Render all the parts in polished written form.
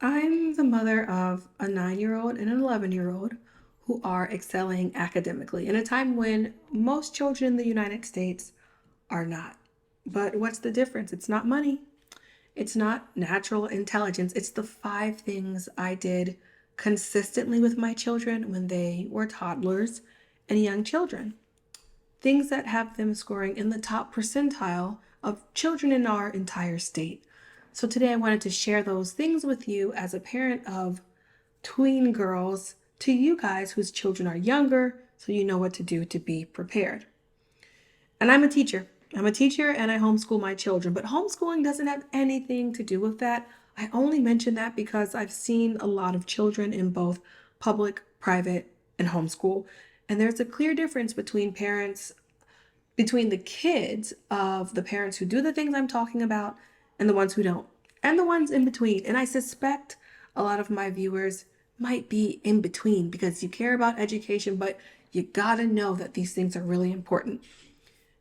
I'm the mother of a 9-year-old and an 11-year-old who are excelling academically in a time when most children in the United States are not. But what's the difference? It's not money, it's not natural intelligence. It's the five things I did consistently with my children when they were toddlers and young children. Things that have them scoring in the top percentile of children in our entire state. So today I wanted to share those things with you as a parent of tween girls to you guys whose children are younger so you know what to do to be prepared. And I'm a teacher. I'm a teacher and I homeschool my children, but homeschooling doesn't have anything to do with that. I only mention that because I've seen a lot of children in both public, private, and homeschool. And there's a clear difference between the kids of the parents who do the things I'm talking about and the ones who don't, and the ones in between. And I suspect a lot of my viewers might be in between because you care about education, but you gotta know that these things are really important.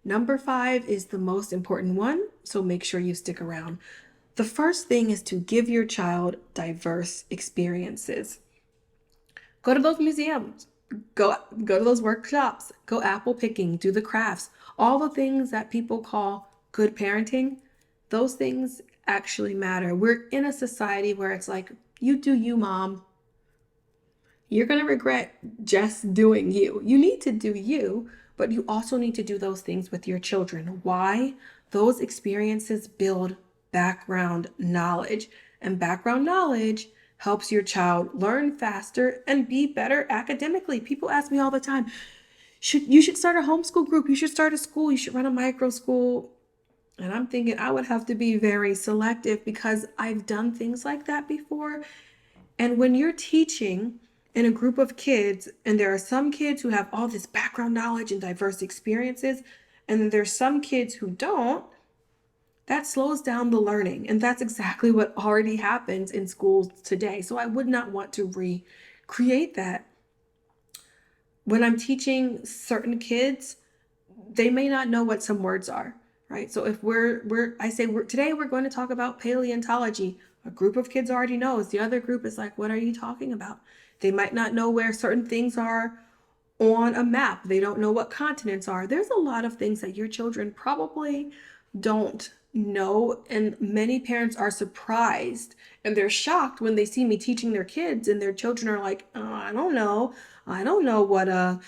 Number 5 is the most important one, so make sure you stick around. The first thing is to give your child diverse experiences. Go to those museums, go to those workshops, go apple picking, do the crafts, all the things that people call good parenting. Those things actually matter. We're in a society where it's like, you do you, mom. You're going to regret just doing you. You need to do you, but you also need to do those things with your children. Why? Those experiences build background knowledge, and background knowledge helps your child learn faster and be better academically. People ask me all the time, you should start a homeschool group, you should start a school, you should run a micro school. And I'm thinking I would have to be very selective because I've done things like that before. And when you're teaching in a group of kids, and there are some kids who have all this background knowledge and diverse experiences, and then there's some kids who don't, that slows down the learning. And that's exactly what already happens in schools today. So I would not want to recreate that. When I'm teaching certain kids, they may not know what some words are, right? So if today we're going to talk about paleontology. A group of kids already knows. The other group is like, what are you talking about? They might not know where certain things are on a map. They don't know what continents are. There's a lot of things that your children probably don't know, and many parents are surprised and they're shocked when they see me teaching their kids and their children are like, oh, I don't know what a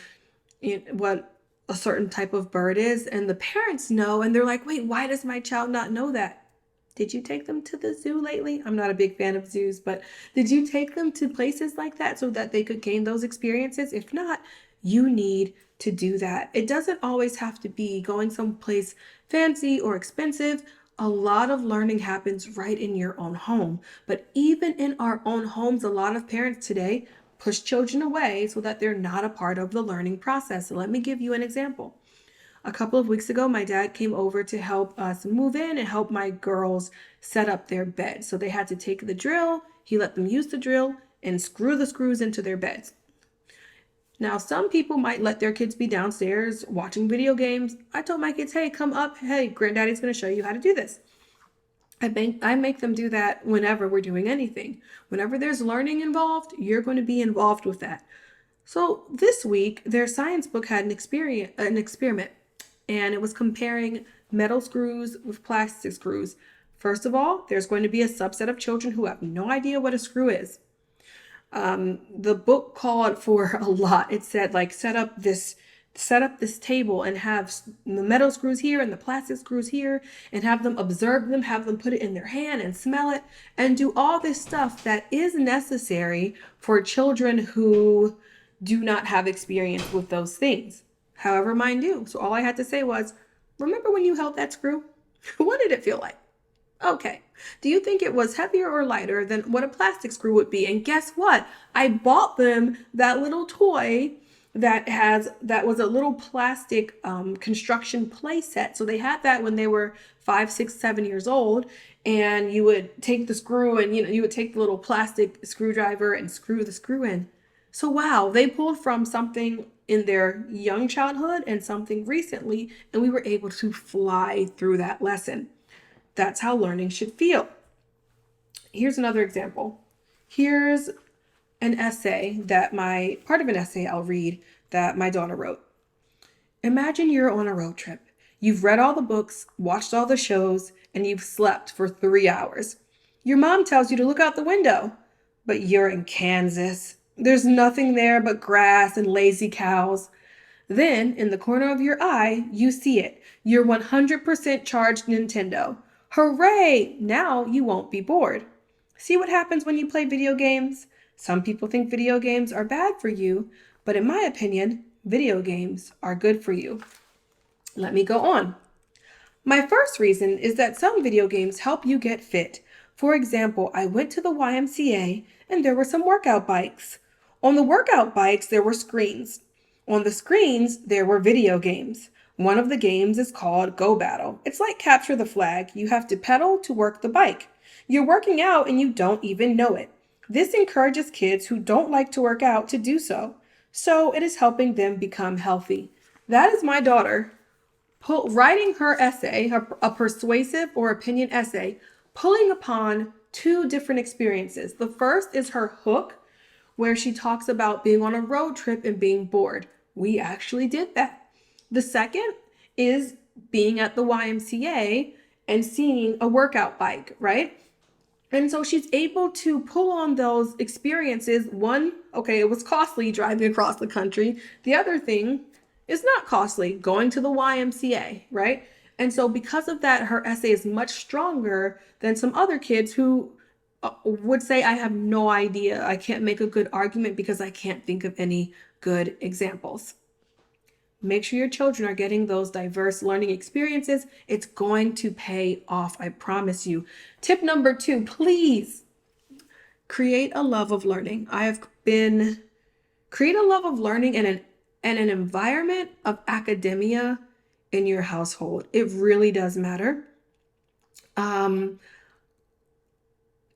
certain type of bird is, and the parents know and they're like, wait, why does my child not know that? Did you take them to the zoo lately? I'm not a big fan of zoos, but did you take them to places like that so that they could gain those experiences? If not, you need to do that. It doesn't always have to be going someplace fancy or expensive. A lot of learning happens right in your own home. But even in our own homes, a lot of parents today push children away so that they're not a part of the learning process. So let me give you an example. A couple of weeks ago, my dad came over to help us move in and help my girls set up their bed. So they had to take the drill, he let them use the drill and screw the screws into their beds. Now, some people might let their kids be downstairs watching video games. I told my kids, hey, come up. Hey, granddaddy's going to show you how to do this. I make them do that whenever we're doing anything. Whenever there's learning involved, you're going to be involved with that. So this week, their science book had an experiment, and it was comparing metal screws with plastic screws. First of all, there's going to be a subset of children who have no idea what a screw is. The book called for a lot. It said like set up this table and have the metal screws here and the plastic screws here and have them observe them, have them put it in their hand and smell it and do all this stuff that is necessary for children who do not have experience with those things. However, mine do. So all I had to say was, remember when you held that screw? What did it feel like? Okay. Do you think it was heavier or lighter than what a plastic screw would be? And guess what? I bought them that little toy that was a little plastic construction play set. So they had that when they were 5, 6, 7 years old, and you would take the screw and you would take the little plastic screwdriver and screw the screw in. So wow, they pulled from something in their young childhood and something recently, and we were able to fly through that lesson. That's how learning should feel. Here's another example. Here's an essay part of an essay I'll read that my daughter wrote. Imagine you're on a road trip. You've read all the books, watched all the shows, and you've slept for 3 hours. Your mom tells you to look out the window, but you're in Kansas. There's nothing there but grass and lazy cows. Then, in the corner of your eye, you see it. Your 100% charged Nintendo. Hooray! Now you won't be bored. See what happens when you play video games? Some people think video games are bad for you, but in my opinion, video games are good for you. Let me go on. My first reason is that some video games help you get fit. For example, I went to the YMCA and there were some workout bikes. On the workout bikes, there were screens. On the screens, there were video games. One of the games is called Go Battle. It's like Capture the Flag. You have to pedal to work the bike. You're working out and you don't even know it. This encourages kids who don't like to work out to do so. So it is helping them become healthy. That is my daughter writing her essay, a persuasive or opinion essay, pulling upon two different experiences. The first is her hook, where she talks about being on a road trip and being bored. We actually did that. The second is being at the YMCA and seeing a workout bike, right? And so she's able to pull on those experiences. One, okay, it was costly driving across the country. The other thing is not costly, going to the YMCA, right? And so because of that, her essay is much stronger than some other kids who would say, I have no idea. I can't make a good argument because I can't think of any good examples. Make sure your children are getting those diverse learning experiences. It's going to pay off, I promise you. Tip number 2, please create a love of learning. Create a love of learning and an environment of academia in your household. It really does matter.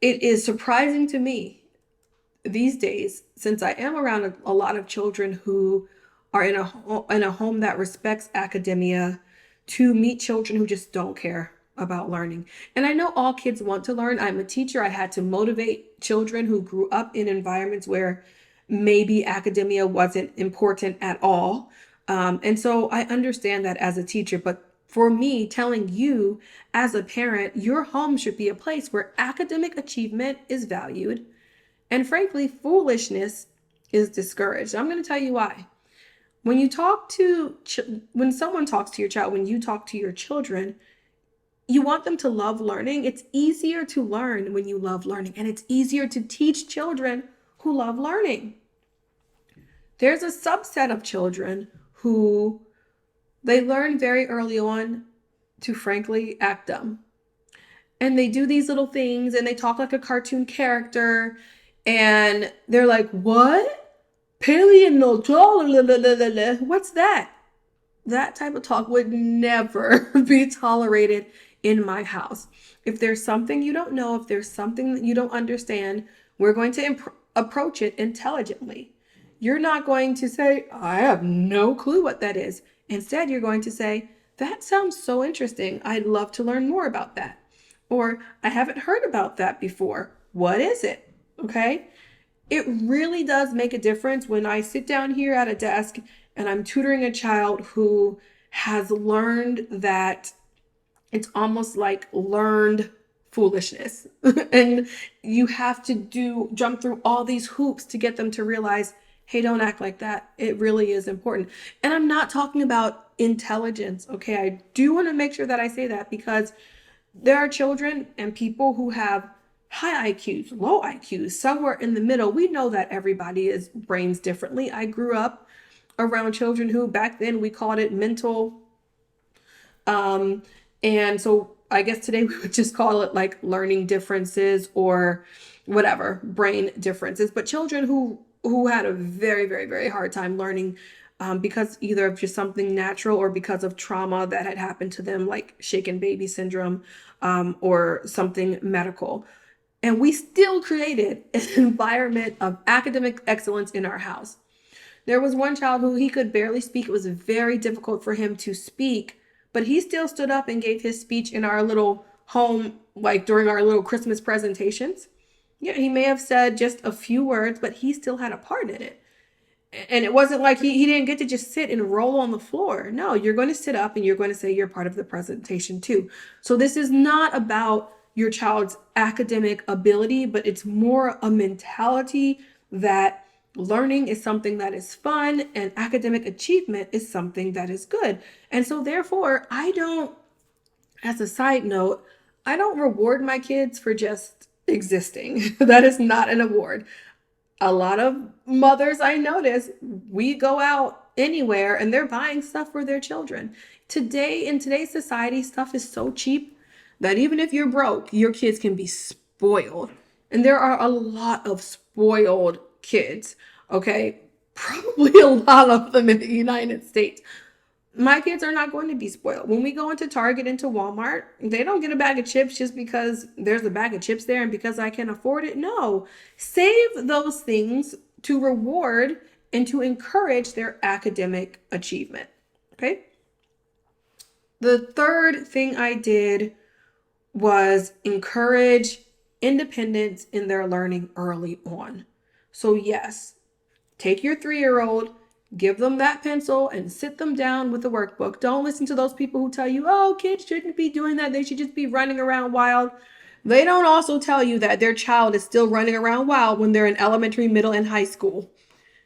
It is surprising to me these days, since I am around a lot of children who are in a home that respects academia, to meet children who just don't care about learning. And I know all kids want to learn. I'm a teacher. I had to motivate children who grew up in environments where maybe academia wasn't important at all. And so I understand that as a teacher, but for me, telling you as a parent, your home should be a place where academic achievement is valued and frankly, foolishness is discouraged. I'm going to tell you why. When you talk to, when someone talks to your child, when you talk to your children, you want them to love learning. It's easier to learn when you love learning, and it's easier to teach children who love learning. There's a subset of children who they learn very early on to frankly act dumb. And they do these little things and they talk like a cartoon character and they're like, what? Paleontology. What's that? That type of talk would never be tolerated in my house. If there's something you don't know, if there's something that you don't understand, we're going to approach it intelligently. You're not going to say, I have no clue what that is. Instead, you're going to say, that sounds so interesting. I'd love to learn more about that. Or I haven't heard about that before. What is it? Okay? It really does make a difference when I sit down here at a desk and I'm tutoring a child who has learned that it's almost like learned foolishness. And you have to jump through all these hoops to get them to realize, hey, don't act like that. It really is important. And I'm not talking about intelligence, okay? I do want to make sure that I say that because there are children and people who have high IQs, low IQs, somewhere in the middle. We know that everybody is brains differently. I grew up around children who back then we called it mental. And so I guess today we would just call it like learning differences or whatever, brain differences. But children who had a very, very, very hard time learning because either of just something natural or because of trauma that had happened to them, like shaken baby syndrome or something medical. And we still created an environment of academic excellence in our house. There was one child who he could barely speak. It was very difficult for him to speak, but he still stood up and gave his speech in our little home, like during our little Christmas presentations. Yeah, he may have said just a few words, but he still had a part in it. And it wasn't like he didn't get to just sit and roll on the floor. No, you're going to sit up and you're going to say you're part of the presentation too. So this is not about your child's academic ability, but it's more a mentality that learning is something that is fun and academic achievement is something that is good. And so therefore, I don't, as a side note, I don't reward my kids for just existing. That is not an award. A lot of mothers I notice, we go out anywhere and they're buying stuff for their children. Today, in today's society, stuff is so cheap that even if you're broke, your kids can be spoiled. And there are a lot of spoiled kids, okay? Probably a lot of them in the United States. My kids are not going to be spoiled. When we go into Target, into Walmart, they don't get a bag of chips just because there's a bag of chips there and because I can afford it. No, save those things to reward and to encourage their academic achievement. Okay. The third thing I did was encourage independence in their learning early on. So, yes, take your 3-year-old, give them that pencil and sit them down with the workbook. Don't listen to those people who tell you, oh, kids shouldn't be doing that. They should just be running around wild. They don't also tell you that their child is still running around wild when they're in elementary, middle, and high school.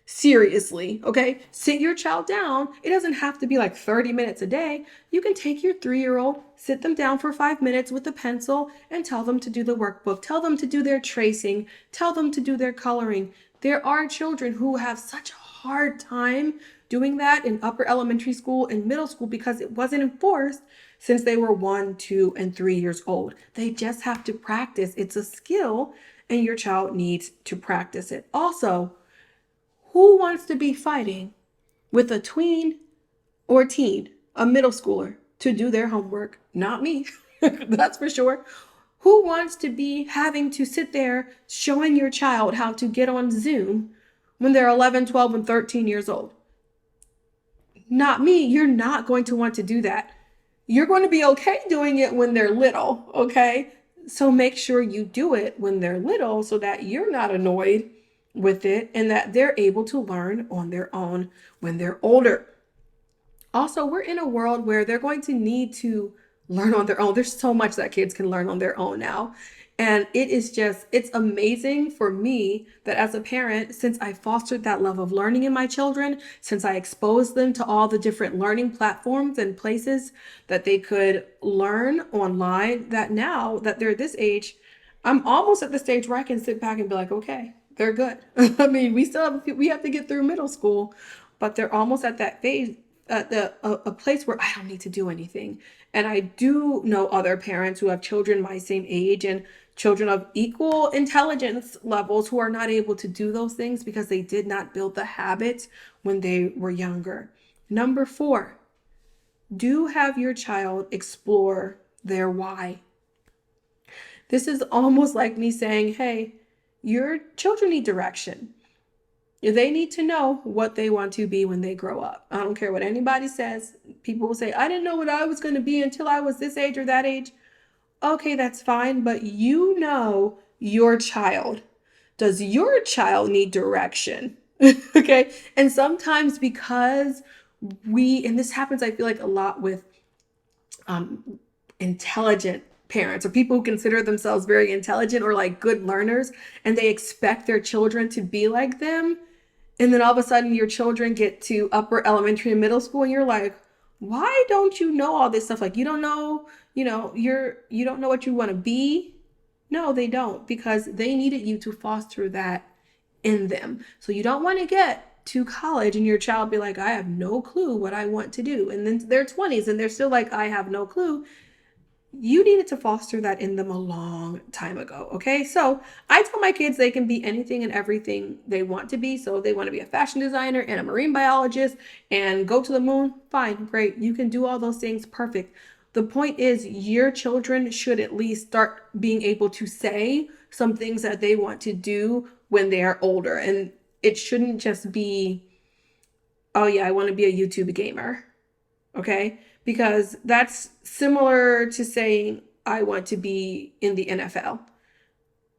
Seriously, okay? Sit your child down. It doesn't have to be like 30 minutes a day. You can take your 3-year-old, sit them down for 5 minutes with a pencil, and tell them to do the workbook. Tell them to do their tracing. Tell them to do their coloring. There are children who have such a hard time doing that in upper elementary school and middle school because it wasn't enforced since they were 1, 2, and 3 years old. They just have to practice. It's a skill, and your child needs to practice it. Also, who wants to be fighting with a tween or teen, a middle schooler, to do their homework? Not me. That's for sure. Who wants to be having to sit there showing your child how to get on Zoom when they're 11, 12, and 13 years old? Not me. You're not going to want to do that. You're going to be okay doing it when they're little, okay? So make sure you do it when they're little so that you're not annoyed with it and that they're able to learn on their own when they're older. Also, we're in a world where they're going to need to learn on their own. There's so much that kids can learn on their own now. And it's amazing for me that as a parent, since I fostered that love of learning in my children, since I exposed them to all the different learning platforms and places that they could learn online, that now that they're this age, I'm almost at the stage where I can sit back and be like, okay, they're good. I mean, we have to get through middle school, but they're almost at that phase, at a place where I don't need to do anything. And I do know other parents who have children my same age and children of equal intelligence levels who are not able to do those things because they did not build the habits when they were younger. Number 4, do have your child explore their why. This is almost like me saying, hey, your children need direction. They need to know what they want to be when they grow up. I don't care what anybody says. People will say, I didn't know what I was going to be until I was this age or that age. Okay, that's fine, but you know your child. Does your child need direction? Okay. And sometimes because and this happens, I feel like a lot with intelligent parents or people who consider themselves very intelligent or like good learners, and they expect their children to be like them. And then all of a sudden your children get to upper elementary and middle school and you're like, why don't you know all this stuff? Like you don't know, you don't know what you want to be. No, they don't, because they needed you to foster that in them. So you don't want to get to college and your child be like, I have no clue what I want to do. And then they're 20s and they're still like, I have no clue. You needed to foster that in them a long time ago. Okay. So I tell my kids they can be anything and everything they want to be. So if they want to be a fashion designer and a marine biologist and go to the moon, fine, great. You can do all those things. Perfect. The point is, your children should at least start being able to say some things that they want to do when they are older. And it shouldn't just be, oh, yeah, I want to be a YouTube gamer. Okay. Because that's similar to saying, I want to be in the NFL.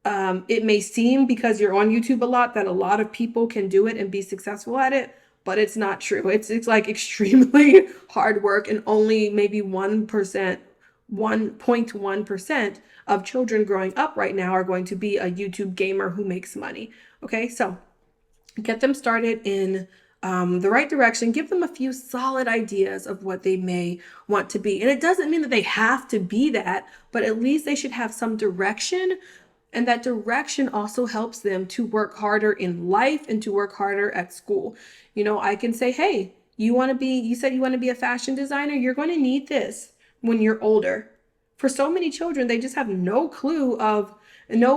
It may seem because you're on YouTube a lot that a lot of people can do it and be successful at it, but it's not true. It's like extremely hard work, and only maybe 1.1% of children growing up right now are going to be a YouTube gamer who makes money. Okay, so get them started in the right direction. Give them a few solid ideas of what they may want to be. And it doesn't mean that they have to be that, but at least they should have some direction. And that direction also helps them to work harder in life and to work harder at school. You know, I can say, hey, you said you want to be a fashion designer. You're going to need this when you're older. For so many children, they just have no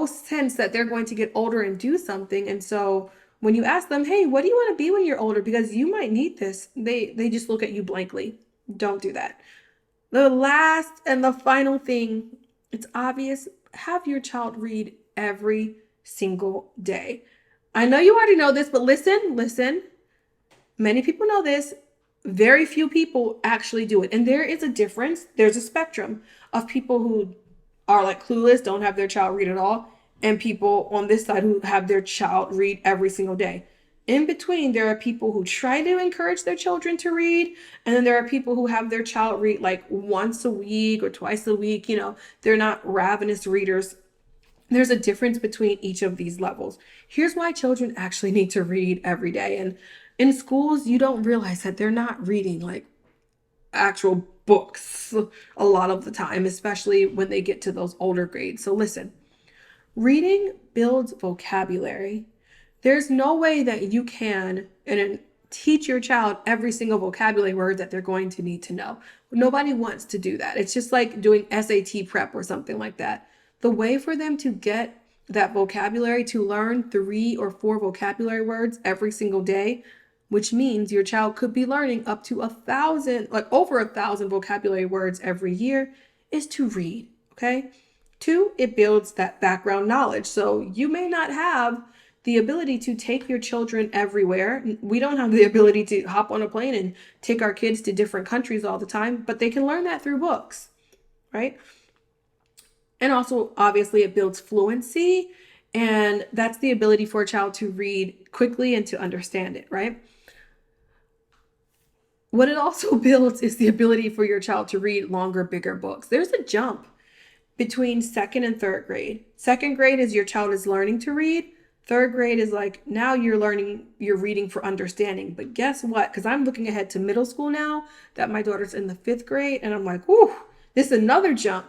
sense that they're going to get older and do something. And so when you ask them, hey, what do you want to be when you're older? Because you might need this, they just look at you blankly. Don't do that. The last and the final thing, it's obvious, have your child read every single day. I know you already know this, but listen. Many people know this. Very few people actually do it. And there is a difference. There's a spectrum of people who are like clueless, don't have their child read at all, and people on this side who have their child read every single day. In between, there are people who try to encourage their children to read, and then there are people who have their child read like once a week or twice a week. You know, they're not ravenous readers. There's a difference between each of these levels. Here's why children actually need to read every day. And in schools, you don't realize that they're not reading like actual books a lot of the time, especially when they get to those older grades. So listen, reading builds vocabulary. There's no way that you can teach your child every single vocabulary word that they're going to need to know. Nobody wants to do that. It's just like doing SAT prep or something like that. The way for them to get that vocabulary, to learn 3 or 4 vocabulary words every single day, which means your child could be learning up to 1,000, like over 1,000 vocabulary words every year, is to read. Okay. 2, it builds that background knowledge. So you may not have the ability to take your children everywhere. We don't have the ability to hop on a plane and take our kids to different countries all the time, but they can learn that through books, right? And also, obviously, it builds fluency, and that's the ability for a child to read quickly and to understand it, right? What it also builds is the ability for your child to read longer, bigger books. There's a jump between second and third grade. Second grade is your child is learning to read. Third grade is like now you're reading for understanding. But guess what? Because I'm looking ahead to middle school now that my daughter's in the 5th grade, and I'm like, whoo, this is another jump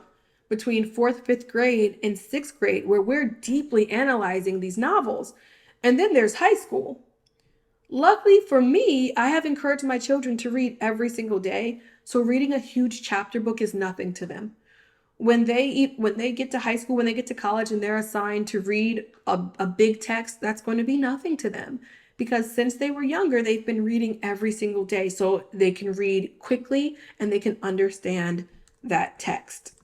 between 4th, 5th grade and 6th grade where we're deeply analyzing these novels. And then there's high school. Luckily for me, I have encouraged my children to read every single day. So reading a huge chapter book is nothing to them. When they get to high school, when they get to college and they're assigned to read a big text, that's going to be nothing to them. Because since they were younger, they've been reading every single day. So they can read quickly and they can understand that text.